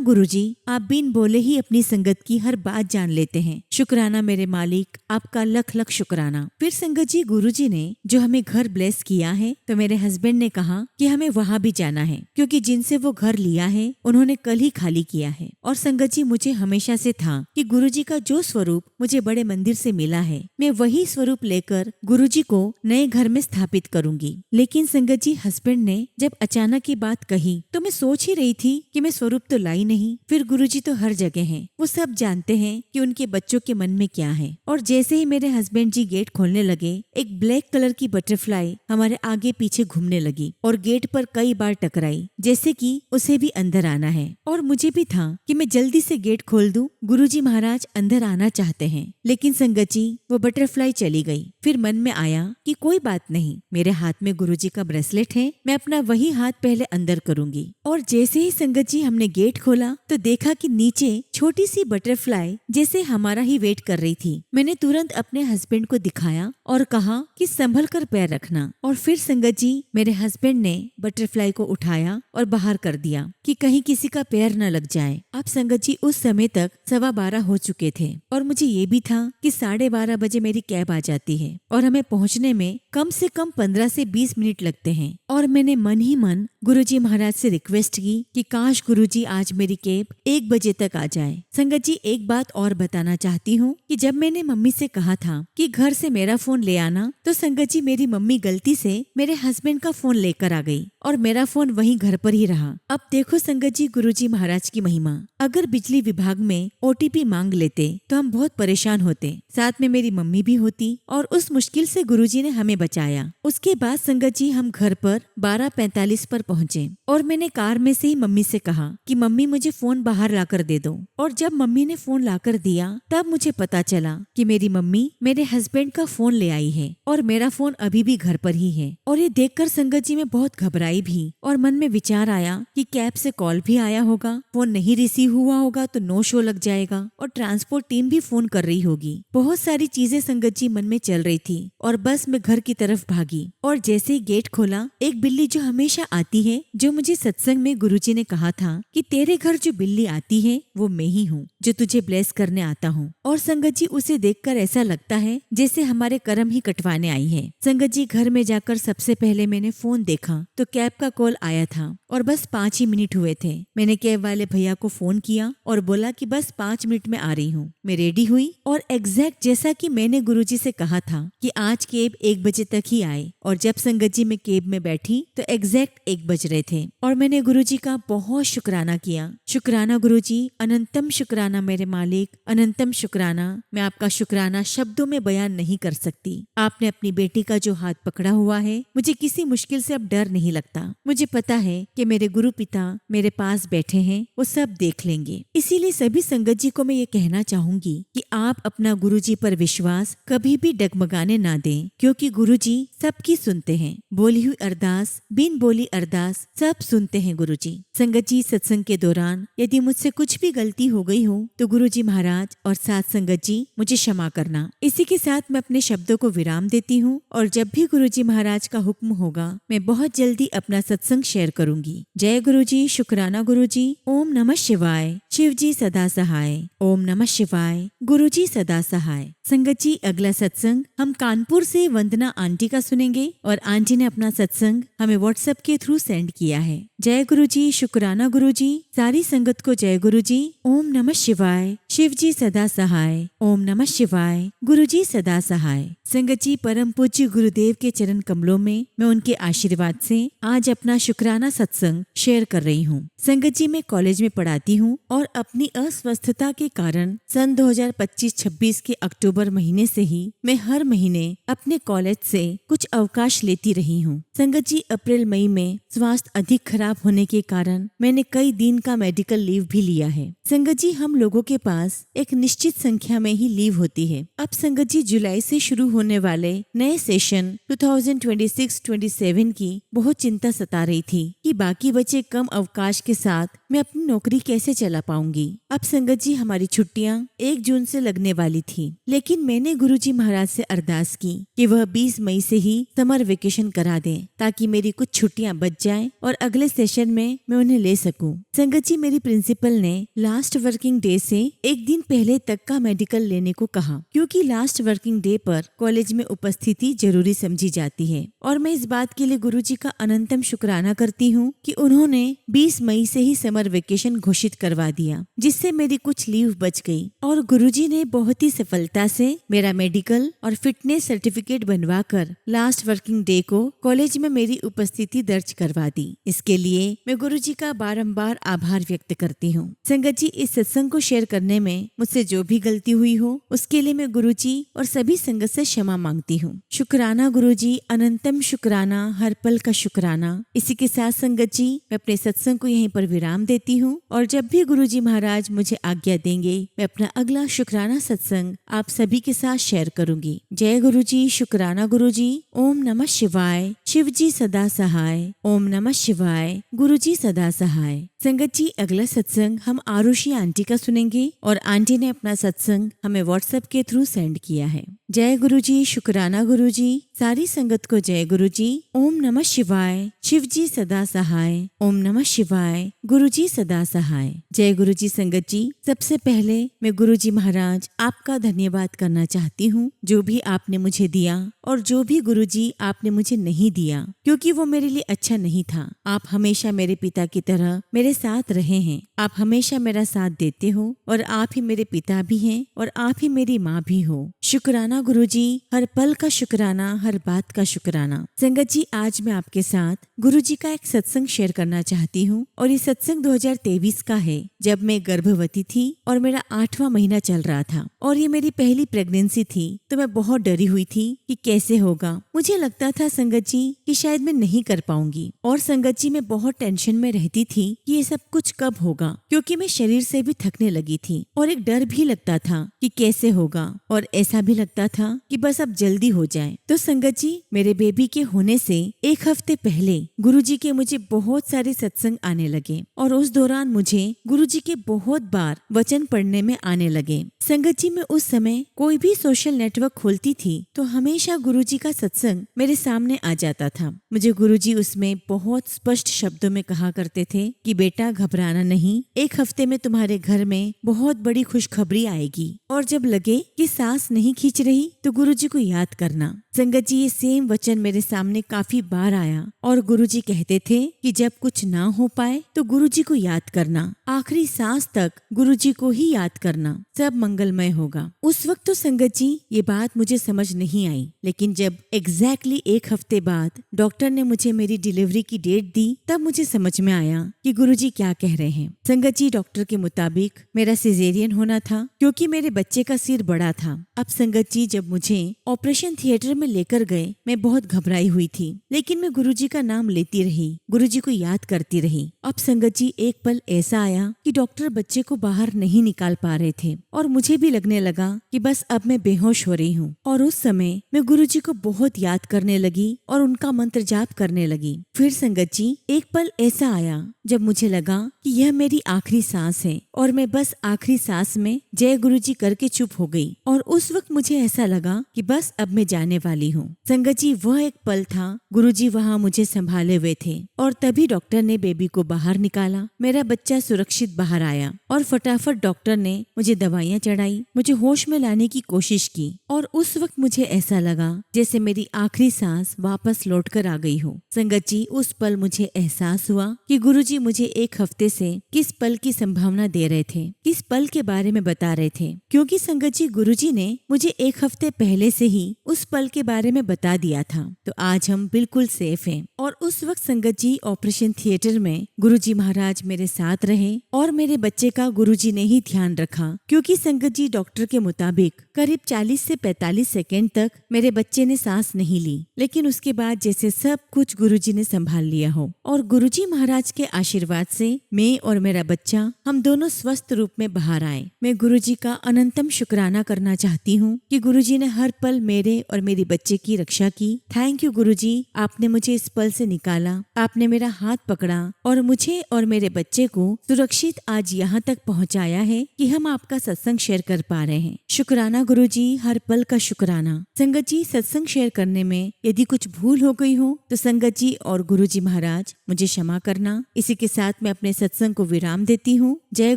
गुरुजी, आप बिन बोले ही अपनी संगत की हर बात जान लेते हैं। शुक्राना मेरे मालिक, आपका लख लख शुक्राना। फिर संगत जी, गुरुजी ने जो हमें घर ब्लेस किया है तो मेरे हस्बैंड ने कहा कि हमें वहाँ भी जाना है, क्योंकि जिनसे वो घर लिया है उन्होंने कल ही खाली किया है। और संगत जी, मुझे हमेशा से था कि गुरुजी का जो स्वरूप मुझे बड़े मंदिर से मिला है मैं वही स्वरूप लेकर गुरुजी को नए घर में स्थापित करूंगी। लेकिन संगत जी, हस्बैंड ने जब अचानक ये बात कही तो मैं सोच ही रही थी कि मैं स्वरूप तो लाई नहीं। फिर गुरुजी तो हर जगह हैं, वो सब जानते हैं कि उनके बच्चों के मन में क्या है। और जैसे ही मेरे हस्बैंड जी गेट खोलने लगे, एक ब्लैक कलर की बटरफ्लाई हमारे आगे पीछे घूमने लगी और गेट पर कई बार टकराई, जैसे कि उसे भी अंदर आना है। और मुझे भी था कि मैं जल्दी से गेट खोल दूं, गुरुजी महाराज अंदर आना चाहते हैं। लेकिन संगत जी, वो बटरफ्लाई चली गई। फिर मन में आया कि कोई बात नहीं, मेरे हाथ में गुरुजी का ब्रेसलेट है, मैं अपना वही हाथ पहले अंदर करूंगी। और जैसे ही संगत जी हमने गेट खोला तो देखा कि नीचे छोटी सी बटरफ्लाई जैसे हमारा ही वेट कर रही थी। मैंने तुरंत अपने हस्बैंड को दिखाया और कहा कि संभल कर पैर रखना। और फिर संगत जी, मेरे हस्बैंड ने बटरफ्लाई को उठाया और बाहर कर दिया कि कहीं किसी का पैर न लग जाए। अब संगत जी, उस समय तक 12:15 हो चुके थे और मुझे ये भी था कि 12:30 बजे मेरी कैब आ जाती है और हमें पहुंचने में कम से कम 15 से 20 मिनट लगते हैं। और मैंने मन ही मन गुरुजी महाराज से रिक्वेस्ट की कि काश गुरुजी आज मेरी कैब 1 बजे तक आ जाए। संगत जी, एक बात और बताना चाहती हूँ कि जब मैंने मम्मी से कहा था कि घर से मेरा फोन ले आना, तो संगत जी, मेरी मम्मी गलती से मेरे हस्बैंड का फोन लेकर आ गई। और मेरा फोन वहीं घर पर ही रहा। अब देखो संगत जी, गुरुजी महाराज की महिमा। अगर बिजली विभाग में OTP मांग लेते तो हम बहुत परेशान होते, साथ में मेरी मम्मी भी होती, और उस मुश्किल से गुरुजी ने हमें बचाया। उसके बाद संगत जी हम घर पर 12:45 पर पहुँचे और मैंने कार में से ही मम्मी से कहा कि मम्मी मुझे फोन बाहर लाकर दे दो। और जब मम्मी ने फोन लाकर दिया तब मुझे पता चला कि मेरी मम्मी मेरे हस्बैंड का फोन ले आई है और मेरा फोन अभी भी घर पर ही है। और ये देखकर संगत जी मैं बहुत घबराई भी और मन में विचार आया कि कैब से कॉल भी आया होगा, फोन नहीं रिसीव हुआ होगा तो नो शो लग जाएगा और ट्रांसपोर्ट टीम भी फोन कर रही होगी। बहुत सारी चीजें संगत जी मन में चल रही थी और बस मैं घर की तरफ भागी। और जैसे ही गेट खोला, एक बिल्ली जो हमेशा आती है, जो मुझे सत्संग में गुरुजी ने कहा था कि तेरे घर जो बिल्ली आती है वो मैं ही हूँ, जो तुझे ब्लेस करने आता हूँ। और संगत जी उसे देखकर ऐसा लगता है जैसे हमारे कर्म ही कटवाने आई है। संगत जी घर में जाकर सबसे पहले मैंने फोन देखा तो कैब का कॉल आया था और बस 5 ही मिनट हुए थे। मैंने कैब वाले भैया को फोन किया और बोला कि बस 5 मिनट में आ रही हूँ। मैं रेडी हुई और एग्जैक्ट जैसा कि मैंने गुरुजी से कहा था कि आज कैब 1 बजे तक ही आए, और जब संगत जी मैं कैब में बैठी तो एग्जैक्ट 1 बज रहे थे और मैंने गुरुजी का बहुत शुक्राना किया। शुक्राना गुरुजी, अनंतम शुक्राना मेरे मालिक, अनंतम शुक्राना। मैं आपका शुक्राना शब्दों में बयान नहीं कर सकती। आपने अपनी बेटी का जो हाथ पकड़ा हुआ है, मुझे किसी मुश्किल से अब डर नहीं लगता। मुझे पता है कि मेरे गुरु पिता मेरे पास बैठे हैं, वो सब देख लेंगे। इसीलिए सभी संगत जी को मैं ये कहना चाहूंगी कि आप अपना गुरुजी पर विश्वास कभी भी डगमगाने ना दें, क्योंकि गुरुजी सबकी सुनते हैं। बोली हुई अरदास, बिन बोली अरदास सब सुनते हैं गुरुजी। संगत जी सत्संग के दौरान यदि मुझसे कुछ भी गलती हो गई हो तो गुरुजी महाराज और साथ संगत जी मुझे क्षमा करना। इसी के साथ मैं अपने शब्दों को विराम देती हूँ और जब भी गुरुजी महाराज का हुक्म होगा मैं बहुत जल्दी अपना सत्संग शेयर करूंगी। जय गुरुजी, शुक्राना गुरुजी। ओम नमः शिवाय। शिव जी सदा सहाय। ओम नमः शिवाय। गुरुजी सदा सहाय। संगत जी अगला सत्संग हम कानपुर से वंदना आंटी का सुनेंगे और आंटी ने अपना सत्संग हमें व्हाट्सएप के थ्रू सेंड किया है। जय गुरुजी, शुक्राना गुरुजी। सारी संगत को जय गुरुजी। ओम नमः शिवाय। शिव जी सदा सहाय। ओम नमः शिवाय। गुरुजी सदा सहाय। संगत जी परम पूज्य गुरुदेव के चरण कमलों में मैं उनके आशीर्वाद से आज अपना शुक्राना सत्संग शेयर कर रही हूँ। संगत जी मैं कॉलेज में पढ़ाती हूँ और अपनी अस्वस्थता के कारण सन 2025-26 के अक्टूबर महीने से ही मैं हर महीने अपने कॉलेज से कुछ अवकाश लेती रही हूँ। संगत जी अप्रैल मई में स्वास्थ्य अधिक खराब होने के कारण मैंने कई दिन का मेडिकल लीव भी लिया है। संगत जी हम लोगों के पास एक निश्चित संख्या में ही लीव होती है। अब संगत जी जुलाई से शुरू होने वाले नए सेशन 2026-27 की बहुत चिंता सता रही थी कि बाकी बचे कम अवकाश के साथ मैं अपनी नौकरी कैसे चला पाऊंगी। अब संगत जी हमारी छुट्टियां 1 जून से लगने वाली थी, लेकिन मैंने गुरुजी महाराज से अरदास की कि वह 20 मई से ही समर वेकेशन करा दें ताकि मेरी कुछ छुट्टियां बच जाएं और अगले सेशन में मैं उन्हें ले सकूं। संगत जी मेरी प्रिंसिपल ने लास्ट वर्किंग डे से 1 दिन पहले तक का मेडिकल लेने को कहा, क्योंकि लास्ट वर्किंग डे पर कॉलेज में उपस्थिति जरूरी समझी जाती है। और मैं इस बात के लिए गुरुजी का अनंतम शुक्राना करती हूँ कि उन्होंने 20 मई से ही समर वेकेशन घोषित करवा दिया, जिससे मेरी कुछ लीव बच गई। और गुरुजी ने बहुत ही सफलता से मेरा मेडिकल और फिटनेस सर्टिफिकेट बनवा कर लास्ट वर्किंग डे को कॉलेज में मेरी उपस्थिति दर्ज करवा दी। इसके लिए मैं गुरुजी का बारंबार आभार व्यक्त करती हूँ। संगत जी इस सत्संग को शेयर करने में मुझसे जो भी गलती हुई हो उसके लिए मैं गुरुजी और सभी संगत से क्षमा मांगती हूँ। शुक्राना गुरुजी, अनंतम शुक्राना, हर पल का शुक्राना। इसी के साथ संगत जी मैं अपने सत्संग को यहीं पर विराम देती हूँ और जब भी गुरुजी महाराज मुझे आज्ञा देंगे मैं अपना अगला शुक्राना सत्संग आप सभी के साथ शेयर करूंगी। जय गुरुजी, शुक्राना गुरुजी। ओम नमः शिवाय। शिव जी सदा सहाय। ओम नमः शिवाय। गुरुजी सदा सहाय। संगत जी अगला सत्संग हम आरुषि आंटी का सुनेंगे और आंटी ने अपना सत्संग हमें व्हाट्सएप के थ्रू सेंड किया है। जय गुरुजी, शुक्राना गुरुजी। सारी संगत को जय गुरुजी। ओम नमः शिवाय। शिव जी सदा सहाय। ओम नमः शिवाय। गुरुजी सदा सहाय। जय गुरुजी। संगत जी सबसे पहले मैं गुरुजी महाराज आपका धन्यवाद करना चाहती हूँ, जो भी आपने मुझे दिया और जो भी गुरुजी आपने मुझे नहीं दिया, क्योंकि वो मेरे लिए अच्छा नहीं था। आप हमेशा मेरे पिता की तरह मेरे साथ रहे हैं। आप हमेशा मेरा साथ देते हो और आप ही मेरे पिता भी हैं और आप ही मेरी माँ भी हो। शुक्राना गुरुजी, हर पल का शुक्राना, हर बात का शुक्राना। संगत जी, आज मैं आपके साथ गुरुजी का एक सत्संग शेयर करना चाहती हूँ और ये सत्संग 2023 का है, जब मैं गर्भवती थी और मेरा 8वां महीना चल रहा था और ये मेरी पहली प्रेगनेंसी थी। तो मैं बहुत डरी हुई थी कि कैसे होगा। मुझे लगता था संगत जी कि शायद मैं नहीं कर पाऊंगी और संगत जी मैं बहुत टेंशन में रहती थी कि ये सब कुछ कब होगा, क्योंकि मैं शरीर से भी थकने लगी थी और एक डर भी लगता था कि कैसे होगा और ऐसा भी लगता था कि बस अब जल्दी हो जाए। तो संगत जी, मेरे बेबी के होने से एक हफ्ते पहले गुरुजी के मुझे बहुत सारे सत्संग आने लगे और उस दौरान मुझे गुरुजी के बहुत बार वचन पढ़ने में आने लगे। संगत जी, मैं उस समय कोई भी सोशल नेटवर्क खोलती थी तो हमेशा गुरुजी का सत्संग मेरे सामने आ जाता था। मुझे गुरुजी उसमें बहुत स्पष्ट शब्दों में कहा करते थे कि बेटा घबराना नहीं, एक हफ्ते में तुम्हारे घर में बहुत बड़ी खुशखबरी आएगी और जब लगे कि सांस नहीं खींच रही तो गुरुजी को याद करना। संगत जी, ये सेम वचन मेरे सामने काफी बार आया और गुरुजी कहते थे कि जब कुछ ना हो पाए तो गुरुजी को याद करना, आखिरी सांस तक गुरुजी को ही याद करना, सब मंगलमय होगा। उस वक्त तो संगत जी ये बात मुझे समझ नहीं आई, लेकिन जब एग्जैक्टली एक हफ्ते बाद डॉक्टर ने मुझे मेरी डिलीवरी की डेट दी तब मुझे समझ में आया कि गुरुजी क्या कह रहे हैं। संगत जी, डॉक्टर के मुताबिक मेरा सिजेरियन होना था क्योंकि मेरे बच्चे का सिर बड़ा था। अब संगत जी, जब मुझे ऑपरेशन थिएटर में लेकर गए मैं बहुत घबराई हुई थी, लेकिन मैं गुरुजी का नाम लेती रही, गुरुजी को याद करती रही। अब संगत जी, एक पल ऐसा आया कि डॉक्टर बच्चे को बाहर नहीं निकाल पा रहे थे और मुझे भी लगने लगा कि बस अब मैं बेहोश हो रही हूँ। और उस समय मैं गुरुजी को बहुत याद करने लगी और उनका मंत्र जाप करने लगी। फिर संगत जी, एक पल ऐसा आया जब मुझे लगा कि यह मेरी आखिरी सांस है और मैं बस आखिरी सांस में जय गुरुजी करके चुप हो गई और उस वक्त मुझे ऐसा लगा कि बस अब मैं जाने वाली हूँ। संगत जी, वह एक पल था, गुरुजी वहाँ मुझे संभाले हुए थे और तभी डॉक्टर ने बेबी को बाहर निकाला। मेरा बच्चा सुरक्षित बाहर आया और फटाफट डॉक्टर ने मुझे दवाइयाँ चढ़ाई, मुझे होश में लाने की कोशिश की और उस वक्त मुझे ऐसा लगा जैसे मेरी आखिरी सांस वापस लौट कर आ गई हो। संगत जी, उस पल मुझे एहसास हुआ कि गुरुजी मुझे एक हफ्ते से किस पल की संभावना दे रहे थे, किस पल के बारे में बता रहे थे, क्योंकि संगत जी गुरुजी ने मुझे एक हफ्ते पहले से ही उस पल के बारे में बता दिया था। तो आज हम बिल्कुल सेफ हैं। और उस वक्त संगत जी ऑपरेशन थिएटर में गुरुजी महाराज मेरे साथ रहे और मेरे बच्चे का गुरुजी ने ही ध्यान रखा, क्योंकि संगत जी डॉक्टर के मुताबिक करीब 40 से 45 सेकेंड तक मेरे बच्चे ने सांस नहीं ली, लेकिन उसके बाद जैसे सब कुछ गुरुजी ने संभाल लिया हो और गुरुजी महाराज के आशीर्वाद से मैं और मेरा बच्चा हम दोनों स्वस्थ रूप में बाहर आए। मैं गुरुजी का अनंतम शुक्राना करना चाहती हूँ कि गुरुजी ने हर पल मेरे और मेरी बच्चे की रक्षा की। थैंक यू गुरुजी, आपने मुझे इस पल से निकाला, आपने मेरा हाथ पकड़ा और मुझे और मेरे बच्चे को सुरक्षित आज यहाँ तक पहुँचाया है कि हम आपका सत्संग शेयर कर पा रहे हैं। शुक्राना गुरुजी, हर पल का शुक्राना। संगत जी, सत्संग शेयर करने में यदि कुछ भूल हो गई हो तो संगत जी और गुरुजी महाराज मुझे क्षमा करना। इसी के साथ मैं अपने सत्संग को विराम देती हूँ। जय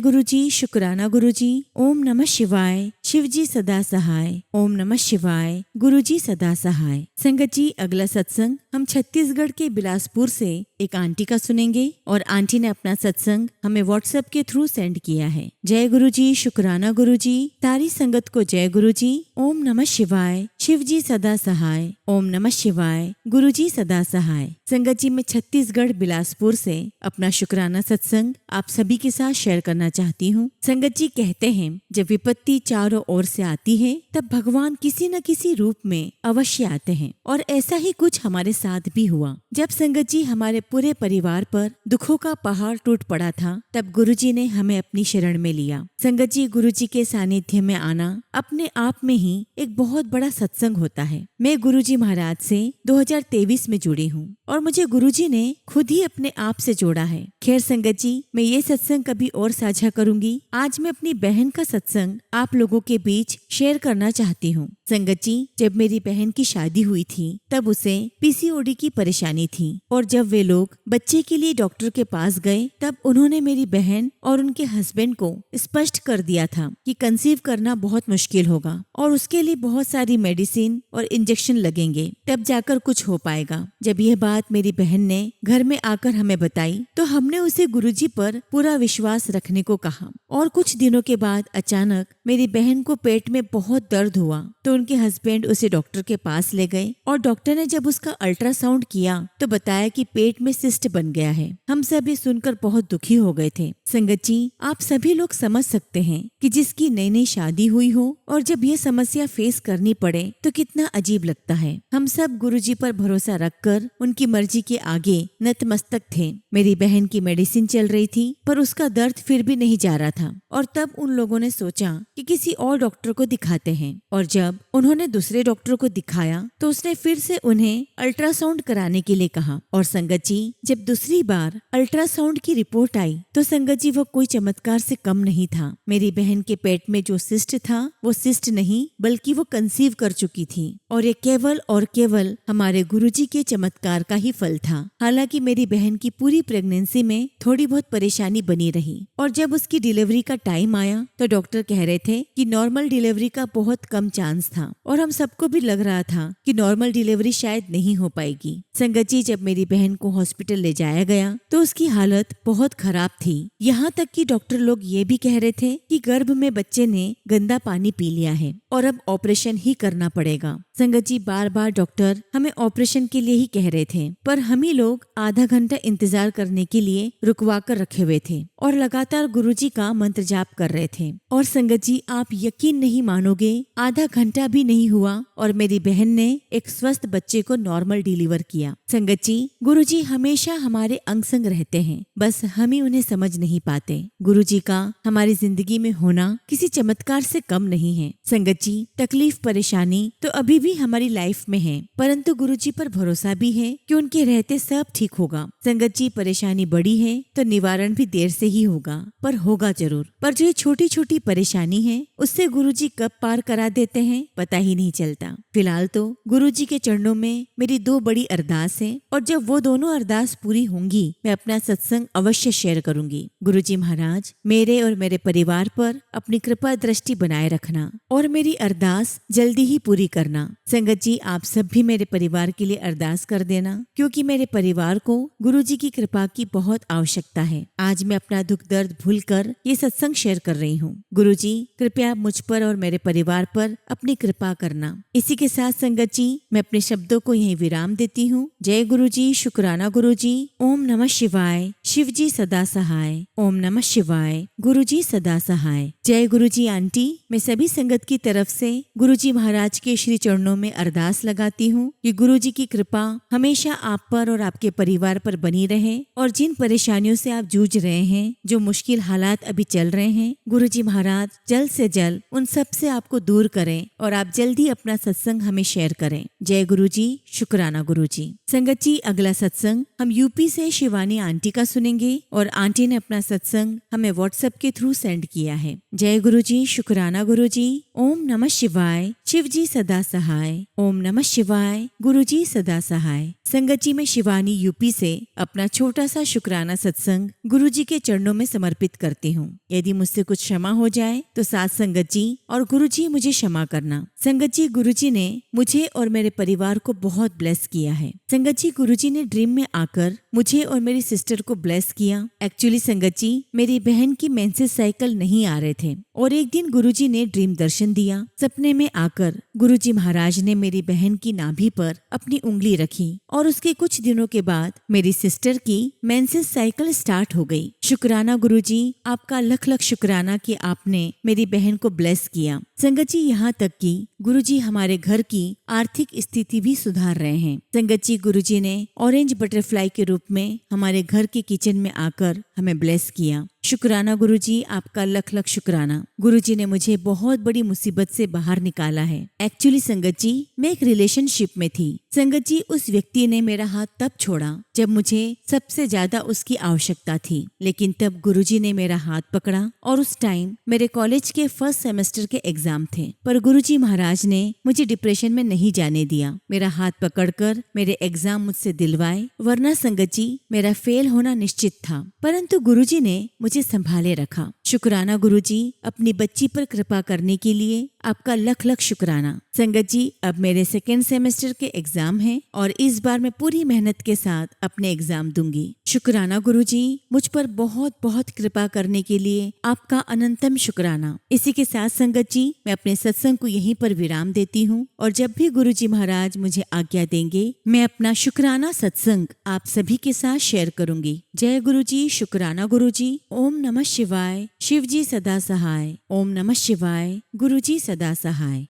गुरुजी, शुक्राना गुरुजी। ओम नमः शिवाय। शिवजी सदा सहाय। ओम नमः शिवाय। गुरुजी सदा सहाय। संगत जी, अगला सत्संग हम छत्तीसगढ़ के बिलासपुर से एक आंटी का सुनेंगे और आंटी ने अपना सत्संग हमें व्हाट्सएप के थ्रू सेंड किया है। जय गुरुजी, शुक्राना गुरुजी। सारी संगत को जय गुरुजी। ओम नमः शिवाय। शिवजी सदा सहाय। ओम नमः शिवाय। गुरुजी सदा सहाय। संगत जी, मैं छत्तीसगढ़ बिलासपुर से अपना शुक्राना सत्संग आप सभी के साथ शेयर करना चाहती हूँ। संगत जी कहते हैं, जब विपत्ति चारों ओर से आती है तब भगवान किसी न किसी रूप में अवश्य आते हैं और ऐसा ही कुछ हमारे साथ भी हुआ। जब संगत जी हमारे पूरे परिवार पर दुखों का पहाड़ टूट पड़ा था तब गुरुजी ने हमें अपनी शरण में लिया। संगत जी, गुरुजी के सानिध्य में आना अपने आप में ही एक बहुत बड़ा सत्संग होता है। मैं गुरुजी महाराज से 2023 में जुड़ी हूँ और मुझे गुरुजी ने खुद ही अपने आप से जोड़ा है। खैर संगत जी, मैं ये सत्संग कभी और साझा करूंगी। आज मैं अपनी बहन का सत्संग आप लोगों के बीच शेयर करना चाहती हूँ। संगत जी, जब मेरी बहन की शादी हुई थी तब उसे पीसीओडी की परेशानी थी और जब वे लोग बच्चे के लिए डॉक्टर के पास गए तब उन्होंने मेरी बहन और उनके हस्बैंड को स्पष्ट कर दिया था कि कंसीव करना बहुत मुश्किल होगा और उसके लिए बहुत सारी मेडिसिन और इंजेक्शन लगेंगे, तब जाकर कुछ हो पाएगा। जब यह बात मेरी बहन ने घर में आकर हमें बताई तो हमने उसे गुरुजी पर पूरा विश्वास रखने को कहा और कुछ दिनों के बाद अचानक मेरी बहन को पेट में बहुत दर्द हुआ तो उनके हस्बैंड उसे डॉक्टर के पास ले गए और डॉक्टर ने जब उसका अल्ट्रासाउंड किया तो बताया कि पेट में सिस्ट बन गया है। हम सब ये सुनकर बहुत दुखी हो गए थे। संगत जी, आप सभी लोग समझ सकते हैं कि जिसकी नई नई शादी हुई हो और जब ये समस्या फेस करनी पड़े तो कितना अजीब लगता है। हम सब गुरुजी पर भरोसा रखकर उनकी मर्जी के आगे नतमस्तक थे। मेरी बहन की मेडिसिन चल रही थी पर उसका दर्द फिर भी नहीं जा रहा था और तब उन लोगों ने सोचा कि किसी और डॉक्टर को दिखाते हैं और जब उन्होंने दूसरे डॉक्टर को दिखाया तो उसने फिर से उन्हें अल्ट्रासाउंड कराने के लिए कहा। और संगत जी, जब दूसरी बार अल्ट्रासाउंड की रिपोर्ट आई तो संगत जी वो कोई चमत्कार से कम नहीं था। मेरी बहन के पेट में जो सिस्ट था वो सिस्ट नहीं बल्कि वो कंसीव कर चुकी थी और ये केवल और केवल हमारे गुरुजी के चमत्कार का ही फल था। हालांकि मेरी बहन की पूरी प्रेगनेंसी में थोड़ी बहुत परेशानी बनी रही और जब उसकी डिलीवरी का टाइम आया तो डॉक्टर कह रहे थे कि नॉर्मल डिलीवरी का बहुत कम चांस था और हम सबको भी लग रहा था कि नॉर्मल डिलीवरी शायद नहीं हो पाएगी। संगत जी, जब मेरी बहन को हॉस्पिटल ले जाया गया तो उसकी हालत बहुत खराब थी। यहाँ तक कि डॉक्टर लोग ये भी कह रहे थे कि गर्भ में बच्चे ने गंदा पानी पी लिया है और अब ऑपरेशन ही करना पड़ेगा। संगत जी, बार बार डॉक्टर हमें ऑपरेशन के लिए ही कह रहे थे पर हम ही लोग आधा घंटा इंतजार करने के लिए रुकवा कर रखे हुए थे और लगातार गुरुजी का मंत्र जाप कर रहे थे। और संगत जी, आप यकीन नहीं मानोगे, आधा घंटा भी नहीं हुआ और मेरी बहन ने एक स्वस्थ बच्चे को नॉर्मल डिलीवर किया। संगत जी, गुरुजी हमेशा हमारे अंग संग रहते हैं, बस हम ही उन्हें समझ नहीं पाते। गुरुजी का हमारी जिंदगी में होना किसी चमत्कार से कम नहीं है। संगत जी, तकलीफ परेशानी तो अभी भी हमारी लाइफ में है परंतु गुरुजी पर भरोसा भी है कि उनके रहते सब ठीक होगा। संगत जी, परेशानी बड़ी है तो निवारण भी देर से ही होगा पर होगा जरूर। पर जो ये छोटी छोटी परेशानी है उससे गुरुजी कब पार करा देते हैं पता ही नहीं चलता। फिलहाल तो गुरुजी के चरणों में मेरी 2 बड़ी अरदास है और जब वो दोनों अरदास पूरी होंगी मैं अपना सत्संग अवश्य शेयर करूंगी। गुरुजी महाराज, मेरे और मेरे परिवार पर अपनी कृपा दृष्टि बनाए रखना और मेरी अरदास जल्दी ही पूरी करना। संगत जी, आप सब भी मेरे परिवार के लिए अरदास कर देना क्योंकि मेरे परिवार को गुरुजी की कृपा की बहुत आवश्यकता है। आज मैं अपना दुख दर्द भूलकर ये सत्संग शेयर कर रही हूँ। गुरुजी, कृपया मुझ पर और मेरे परिवार पर अपनी कृपा करना। इसी के साथ संगत जी, मैं अपने शब्दों को यहीं विराम देती हूँ। जय गुरुजी, शुक्राना गुरुजी। ओम नमः शिवाय। शिव जी सदा सहाय। ओम नमः शिवाय। गुरुजी सदा सहाय। जय गुरुजी आंटी। मैं सभी संगत की तरफ से गुरुजी महाराज के श्री चरणों में अरदास लगाती हूँ कि गुरुजी की कृपा हमेशा आप पर और आपके परिवार पर बनी रहे और जिन परेशानियों से आप जूझ रहे हैं, जो मुश्किल हालात अभी चल रहे हैं, गुरुजी महाराज जल्द से जल्द उन सब से आपको दूर करें और आप जल्दी अपना सत्संग हमें शेयर करें। जय गुरुजी, शुक्राना गुरुजी। संगत जी, अगला सत्संग हम यूपी से शिवानी आंटी का सुनेंगे और आंटी ने अपना सत्संग हमें व्हाट्सएप के थ्रू सेंड किया है। जय गुरुजी, शुक्राना गुरुजी। ओम नमः शिवाय। शिव जी सदा सहाय। ओम नमः शिवाय। गुरुजी सदा सहाय। संगत जी, मैं शिवानी यूपी से अपना छोटा सा शुक्राना सत्संग गुरुजी के चरणों में समर्पित करती हूँ। यदि मुझसे कुछ क्षमा हो जाए तो साथ संगत जी और गुरुजी मुझे क्षमा करना। संगत जी, गुरुजी ने मुझे और मेरे परिवार को बहुत ब्लेस किया है। संगत जी, गुरुजी ने ड्रीम में आकर मुझे और मेरी सिस्टर को ब्लेस किया। एक्चुअली संगत जी, मेरी बहन की मेंसेस साइकिल नहीं आ रहे थे और एक दिन गुरुजी ने ड्रीम दर्शन दिया। सपने में आकर गुरुजी महाराज ने मेरी बहन की नाभि पर अपनी उंगली रखी और उसके कुछ दिनों के बाद मेरी सिस्टर की मेंसेस साइकिल स्टार्ट हो गई। शुक्राना गुरुजी, आपका लख लख शुक्राना कि आपने मेरी बहन को ब्लेस किया। संगत जी, यहाँ तक कि गुरुजी हमारे घर की आर्थिक स्थिति भी सुधार रहे हैं। संगत जी, गुरुजी ने ऑरेंज बटरफ्लाई के रूप में हमारे घर के किचन में आकर हमें ब्लेस किया। शुक्राना गुरुजी, आपका लख लख शुक्राना। गुरुजी ने मुझे बहुत बड़ी मुसीबत से बाहर निकाला है। एक्चुअली संगत जी, मैं एक रिलेशनशिप में थी। संगत जी, उस व्यक्ति ने मेरा हाथ तब छोड़ा जब मुझे सबसे ज्यादा उसकी आवश्यकता थी, लेकिन तब गुरुजी ने मेरा हाथ पकड़ा और उस टाइम मेरे कॉलेज के फर्स्ट सेमेस्टर के एग्जाम थे। पर गुरुजी महाराज ने मुझे डिप्रेशन में नहीं जाने दिया। मेरा हाथ पकड़कर मेरे एग्जाम मुझसे दिलवाए, वरना संगत जी मेरा फेल होना निश्चित था। परंतु गुरुजी ने मुझे संभाले रखा। शुक्राना गुरुजी, अपनी बच्ची पर कृपा करने के लिए आपका लख लख शुक्राना। संगत जी, अब मेरे सेकेंड सेमेस्टर के एग्जाम हैं और इस बार मैं पूरी मेहनत के साथ अपने एग्जाम दूंगी। शुक्राना गुरुजी, मुझ पर बहुत बहुत कृपा करने के लिए आपका अनंतम शुक्राना। इसी के साथ संगत जी, मैं अपने सत्संग को यहीं पर विराम देती हूँ और जब भी गुरुजी महाराज मुझे आज्ञा देंगे मैं अपना शुक्राना सत्संग आप सभी के साथ शेयर करूंगी। जय गुरुजी, शुक्राना गुरुजी। ओम नमः शिवाय। शिव जी सदा सहाय। ओम नमः शिवाय। गुरुजी सदा सहाय।